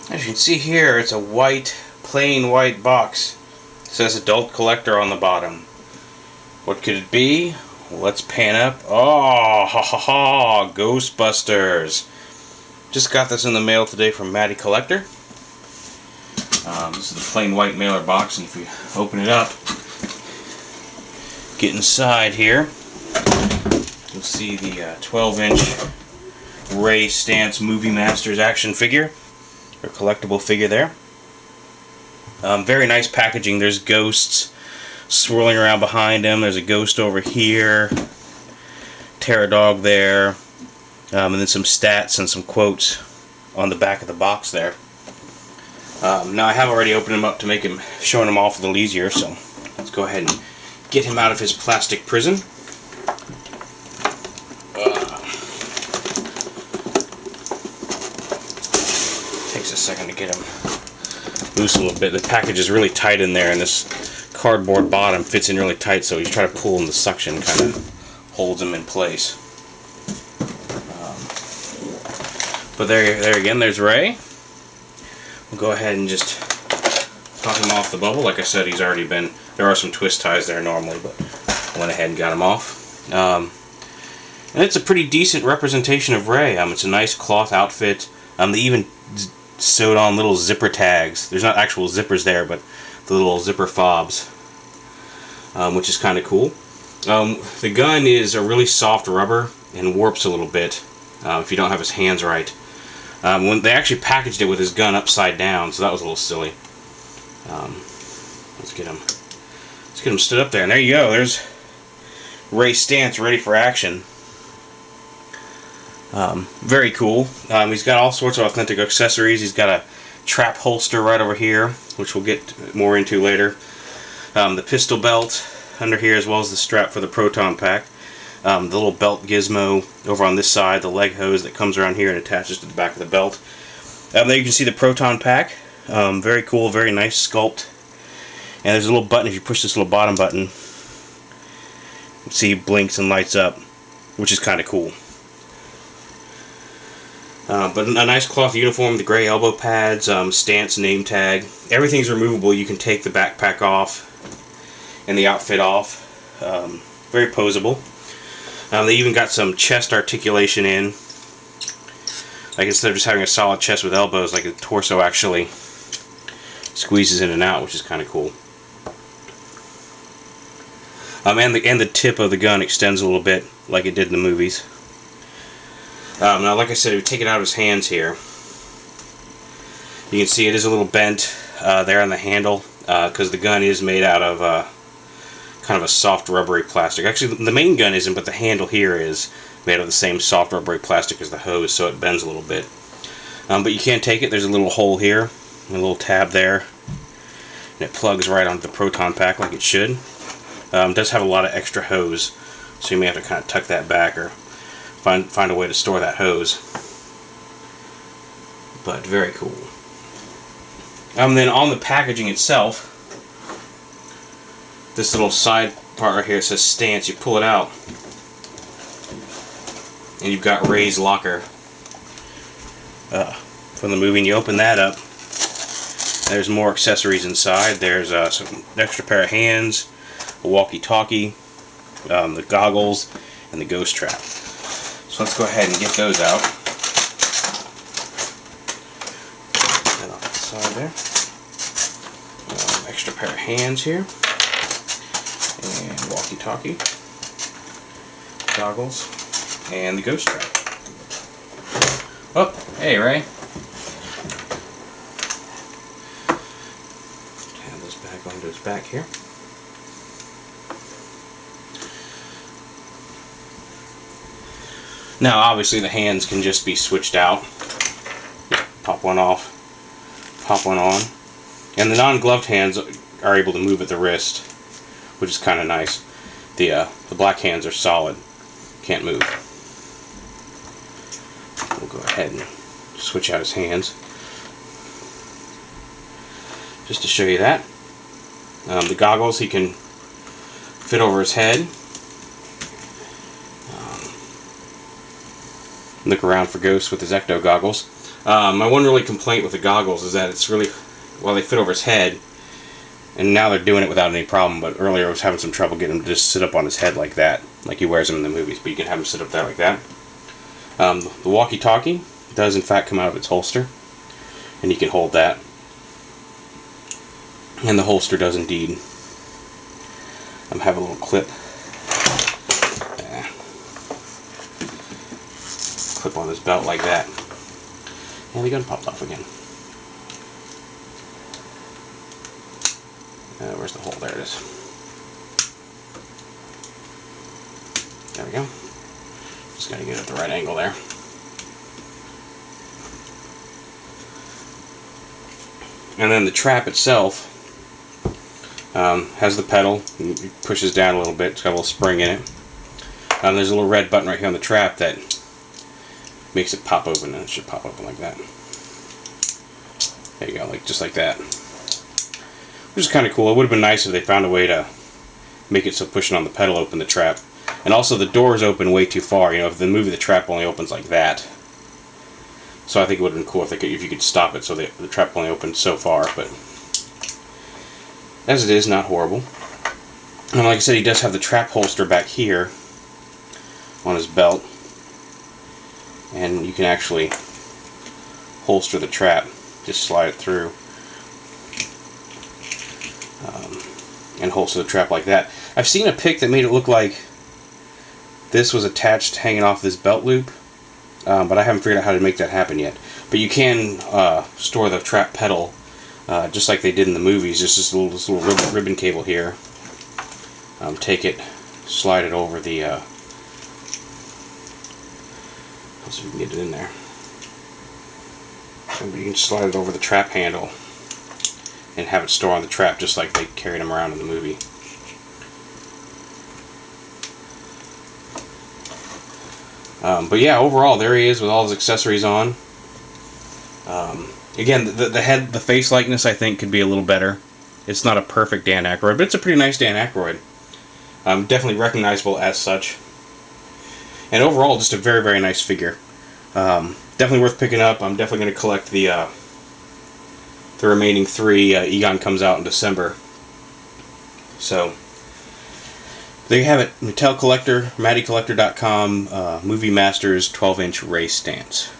As you can see here, it's a white, plain white box. It says Adult Collector on the bottom. What could it be? Let's pan up. Oh, ha ha ha! Ghostbusters! Just got this in the mail today from Mattell Collector. This is the plain white mailer box, and if you open it up, get inside here, you'll see the 12-inch Ray Stantz Movie Masters action figure, or collectible figure there. Very nice packaging. There's ghosts swirling around behind him. There's a ghost over here, Terror-Dog there, and then some stats and some quotes on the back of the box there. Now I have already opened him up to make him showing him off a little easier, so let's go ahead and get him out of his plastic prison. Takes a second to get him loose a little bit. The package is really tight in there, and this cardboard bottom fits in really tight, so you try to pull, and the suction kind of holds him in place. But there again, there's Ray. We'll go ahead and just pop him off the bubble. Like I said, he's already been, there are some twist ties there normally, but I went ahead and got him off. And it's a pretty decent representation of Ray. It's a nice cloth outfit. They even sewed on little zipper tags. There's not actual zippers there, but the little zipper fobs, which is kind of cool. The gun is a really soft rubber and warps a little bit if you don't have his hands right. When they actually packaged it with his gun upside down, so that was a little silly. Let's get him stood up there, and there you go. There's Ray Stantz ready for action. Very cool. He's got all sorts of authentic accessories. He's got a trap holster right over here, which we'll get more into later. The pistol belt under here, as well as the strap for the proton pack. The little belt gizmo over on this side, the leg hose that comes around here and attaches to the back of the belt. There you can see the proton pack. Very cool, very nice sculpt. And there's a little button. If you push this little bottom button, you can see it blinks and lights up, which is kind of cool. But a nice cloth uniform, the gray elbow pads, Stantz name tag. Everything's removable. You can take the backpack off and the outfit off. Very posable. They even got some chest articulation in. Like, instead of just having a solid chest with elbows, like the torso actually squeezes in and out, which is kind of cool. And the tip of the gun extends a little bit, like it did in the movies. Now, like I said, if you take it out of his hands here, you can see it is a little bent there on the handle, because the gun is made out of kind of a soft rubbery plastic. Actually, the main gun isn't, but the handle here is made of the same soft rubbery plastic as the hose, so it bends a little bit. But you can't take it. There's a little hole here, and a little tab there, and it plugs right onto the proton pack like it should. It does have a lot of extra hose, so you may have to kind of tuck that back or find a way to store that hose. But very cool. Then on the packaging itself, this little side part right here, it says Stantz. You pull it out, and you've got Ray's locker from the movie, and you open that up. There's more accessories inside. There's some extra pair of hands, a walkie-talkie, the goggles, and the ghost trap. So let's go ahead and get those out. And off the side there. Extra pair of hands here. And walkie-talkie, goggles, and the ghost trap. Oh, hey Ray. Have this back onto his back here. Now, obviously, the hands can just be switched out. Pop one off, pop one on, and the non-gloved hands are able to move at the wrist, which is kind of nice. The black hands are solid, can't move. We'll go ahead and switch out his hands just to show you that. The goggles he can fit over his head. Look around for ghosts with his ecto goggles. My one really complaint with the goggles is that it's really, well, they fit over his head, and now they're doing it without any problem, but earlier I was having some trouble getting him to just sit up on his head like that, like he wears them in the movies, but you can have him sit up there like that. The walkie-talkie does in fact come out of its holster, and you can hold that. And the holster does indeed have a little clip. Clip on his belt like that. And the gun popped off again. Where's the hole? There it is. There we go. Just gotta get it at the right angle there. And then the trap itself has the pedal. It pushes down a little bit. It's got a little spring in it. There's a little red button right here on the trap that makes it pop open, and it should pop open like that. There you go, like just like that. Which is kind of cool. It would have been nice if they found a way to make it so pushing on the pedal opened the trap. And also the doors open way too far. You know, if the movie the trap only opens like that. So I think it would have been cool if you could stop it so the trap only opened so far. But as it is, not horrible. And like I said, he does have the trap holster back here on his belt. And you can actually holster the trap. Just slide it through. And holster the trap like that. I've seen a pic that made it look like this was attached hanging off this belt loop. But I haven't figured out how to make that happen yet. But you can store the trap pedal just like they did in the movies. Just this little ribbon cable here. Take it, slide it over the... let's see if we can get it in there. So you can slide it over the trap handle and have it store on the trap just like they carried them around in the movie. But yeah, overall, there he is with all his accessories on. Again, the face likeness I think could be a little better. It's not a perfect Dan Aykroyd, but it's a pretty nice Dan Aykroyd. Definitely recognizable as such. And overall, just a very, very nice figure. Definitely worth picking up. I'm definitely going to collect the remaining 3. Egon comes out in December. So there you have it. Mattell Collector, MattyCollector.com, Movie Masters 12-inch Ray Stantz.